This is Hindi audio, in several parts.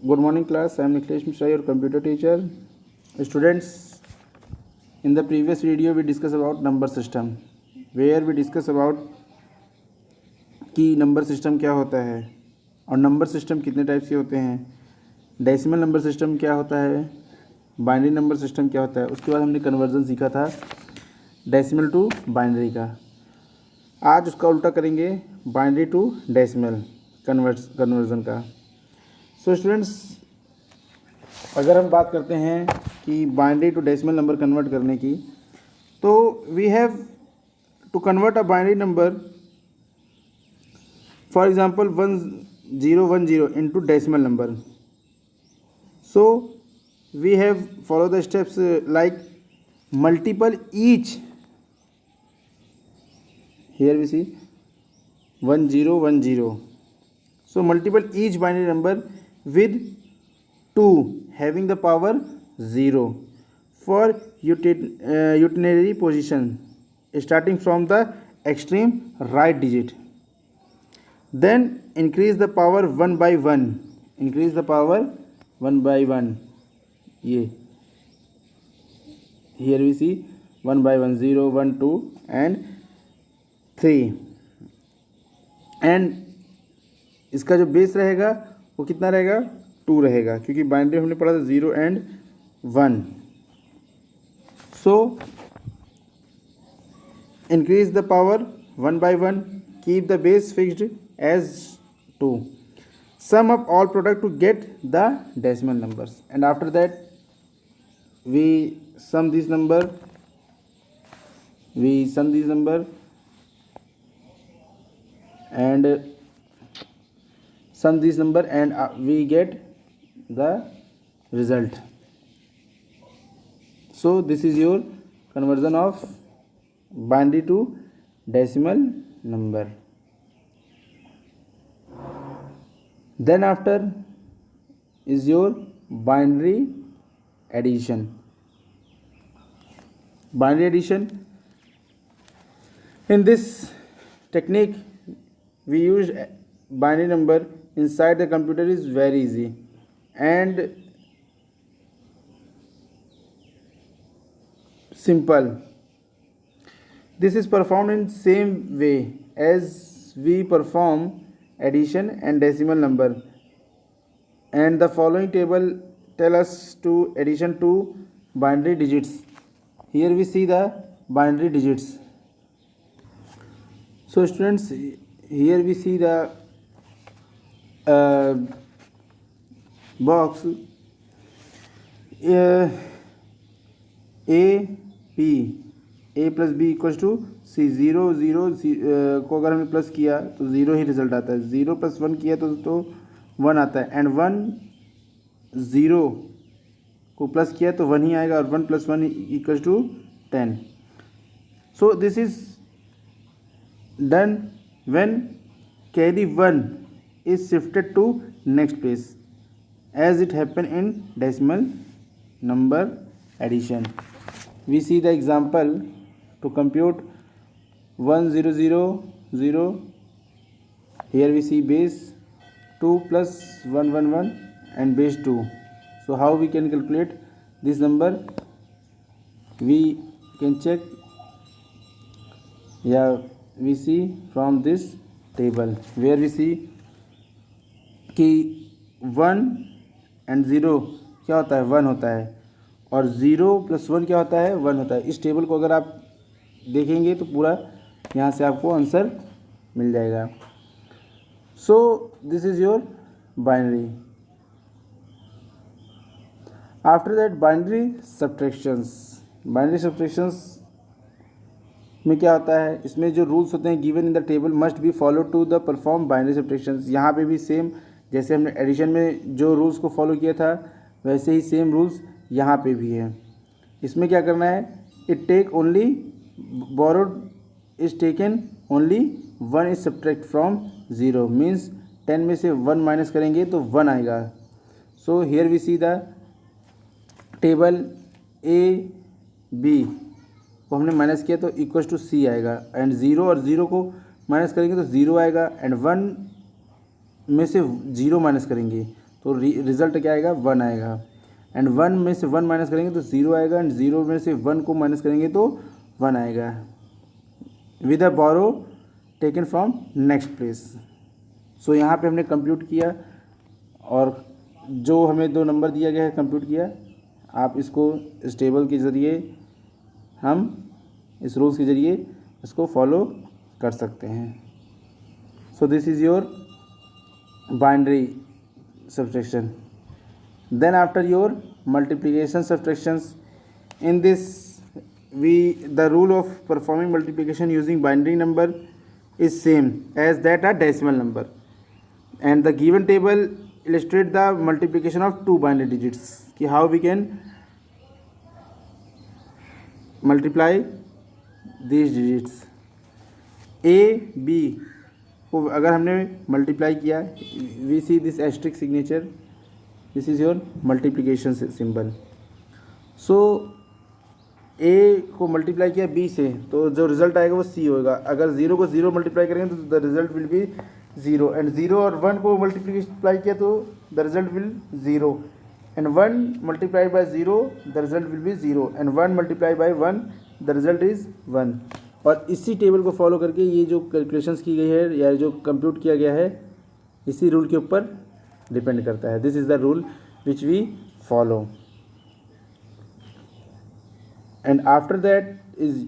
Good morning class, I am Nikhilesh Mishra, your computer teacher. Students, in the previous video we discussed about number system, where we discuss about कि नंबर सिस्टम क्या होता है और नंबर सिस्टम कितने टाइप के होते हैं, डेसिमल नंबर सिस्टम क्या होता है, बाइनरी नंबर सिस्टम क्या होता है। उसके बाद हमने कन्वर्जन सीखा था डेसिमल टू बाइनरी का। आज उसका उल्टा करेंगे, बाइनरी टू डेसिमल कन्वर्जन का। सो स्टूडेंट्स, अगर हम बात करते हैं कि binary to decimal number convert करने की, तो we have to convert a binary number, for example 1010 into decimal number. So we have follow the steps like multiple each. Here we see 1010. So multiple each binary number with 2 having the power 0 for unitary position starting from the extreme right digit. Then increase the power 1 by 1. Increase the power 1 by 1. ये here we see 1 by 1, 0, 1, 2 and 3. And इसका जो बेस रहेगा वो कितना रहेगा, 2 रहेगा, क्योंकि बाइनरी हमने पढ़ा था 0 and 1. So increase the power 1 by 1. Keep the base fixed as 2. Sum up all product to get the decimal numbers, and after that we sum this number and we get the result. So this is your conversion of binary to decimal number. Then after is your binary addition. Binary addition, in this technique we use binary number inside the computer, is very easy and simple. This is performed in same way as we perform addition and decimal number, and the following table tell us to addition to binary digits. Here we see the binary digits. So students, here we see the box a plus B equals to C. 0 0 को अगर हमने प्लस किया तो 0 ही रिजल्ट आता है, 0 प्लस 1 किया तो 1 आता है, एंड 1 0 को प्लस किया तो 1 ही आएगा, और 1 plus 1 equals to 10. So this is done when carry 1 is shifted to next place as it happen in decimal number addition. We see the example to compute 1000. Here we see base 2 plus 111 and base 2. So how we can calculate this number? We can check. Yeah, we see from this table where we see कि 1 and 0 क्या होता है, 1 होता है, और 0 प्लस 1 क्या होता है, 1 होता है. इस टेबल को अगर आप देखेंगे तो पूरा यहाँ से आपको आंसर मिल जाएगा. So this is your binary. After that binary subtractions. Binary subtractions में क्या होता है, इसमें जो रूल्स होते हैं given in the table must be follow to the perform binary subtractions. यहाँ पे भी सेम जैसे हमने एडिशन में जो रूल्स को फॉलो किया था वैसे ही सेम रूल्स यहाँ पे भी है. इसमें क्या करना है, it take only borrowed is taken only 1 is subtract from 0, means 10 में से 1 माइनस करेंगे तो 1 आएगा. So here we see the table A B को हमने माइनस किया तो इक्वल्स टू सी आएगा, एंड 0 और 0 को माइनस करेंगे तो 0 आएगा, एंड 1 में से 0 माइनस करेंगे तो रिजल्ट क्या आएगा, 1 आएगा। एंड 1 में से 1 माइनस करेंगे तो 0 आएगा, एंड 0 में से 1 को माइनस करेंगे तो 1 आएगा। With a borrow taken from next place. So यहाँ पे हमने कंप्यूट किया, और जो हमें 2 नंबर दिया गया है कंप्यूट किया। आप इसको इस टेबल के ज़रिए, हम इस रूल्स के ज़रिए इसको फॉलो कर सकते हैं। सो this is your binary subtraction. Then after your multiplication subtractions, in this the rule of performing multiplication using binary number is same as that a decimal number, and the given table illustrate the multiplication of 2 binary digits कि how we can multiply these digits। a b को अगर हमने मल्टीप्लाई किया, we see this asterisk signature, this is your multiplication symbol. So A को मल्टीप्लाई किया बी से, तो जो रिजल्ट आएगा वो सी होगा। अगर 0 को 0 मल्टीप्लाई करेंगे तो the result will be 0, and 0 और 1 को मल्टीप्लाई किया तो the result will 0, and 1 multiply by 0 the result will be 0, and 1 multiply by 1 the result is 1। और इसी टेबल को फॉलो करके ये जो कैलकुलेशंस की गई है या जो कंप्यूट किया गया है, इसी रूल के ऊपर डिपेंड करता है। This is the rule which we follow. And after that is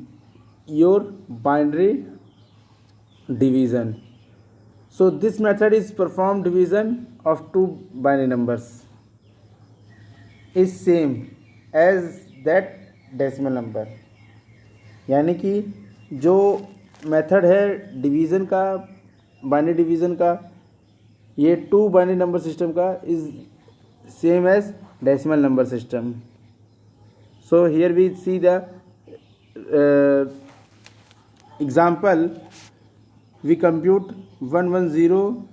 your binary division. So this method is perform division of 2 binary numbers is same as that decimal number. यानी कि जो मेथड है डिवीज़न का, बाइनरी डिवीज़न का, ये 2 बाइनरी नंबर सिस्टम का is same as decimal number system. So here we see the example, we compute 110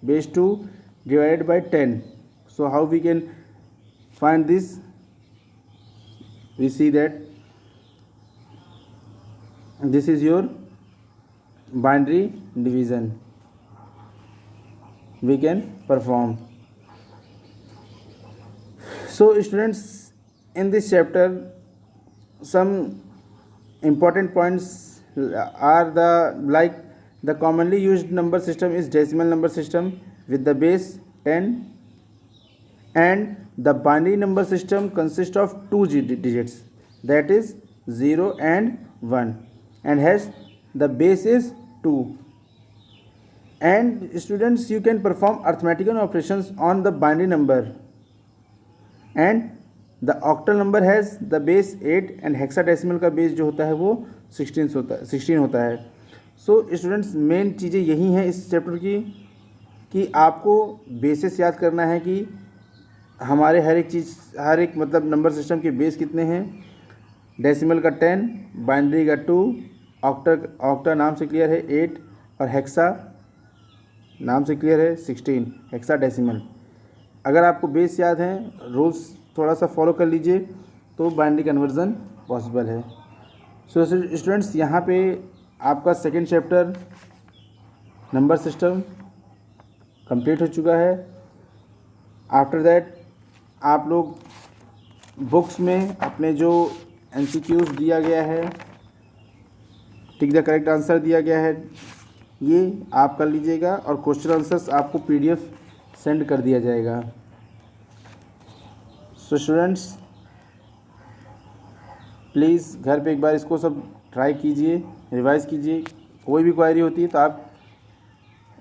base 2 divided by 10. So how we can find this? We see that this is your binary division we can perform. So students, in this chapter some important points are the commonly used number system is decimal number system with the base 10, and the binary number system consists of 2 digits, that is 0 and 1, and has the base is 2. And students, you can perform arithmetical operations on the binary number, and the octal number has the base 8 and hexadecimal का base जो होता है वो 16 होता है। सो स्टूडेंट्स, मेन चीज़ें यही हैं इस चैप्टर की कि आपको बेसिस याद करना है कि हमारे हर एक मतलब नंबर सिस्टम के बेस कितने हैं। डेसिमल का 10, बाइनरी का 2, ऑक्टा नाम से क्लियर है 8, और हेक्सा नाम से क्लियर है 16, हेक्सा डेसिमल। अगर आपको बेस याद हैं, रूल्स थोड़ा सा फॉलो कर लीजिए तो बाइनरी कन्वर्जन पॉसिबल है। सो स्टूडेंट्स, यहाँ पे आपका second chapter number system complete हो चुका है। आफ्टर दैट आप लोग बुक्स में अपने जो MCQs दिया गया है, टिक द करेक्ट आंसर दिया गया है, ये आप कर लीजिएगा, और क्वेश्चन आंसर्स आपको PDF सेंड कर दिया जाएगा। सो स्टूडेंट्स, प्लीज़ घर पे एक बार इसको सब ट्राई कीजिए, रिवाइज़ कीजिए। कोई भी क्वायरी होती है तो आप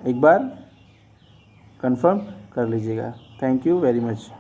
एक बार कंफर्म कर लीजिएगा। Thank you very much.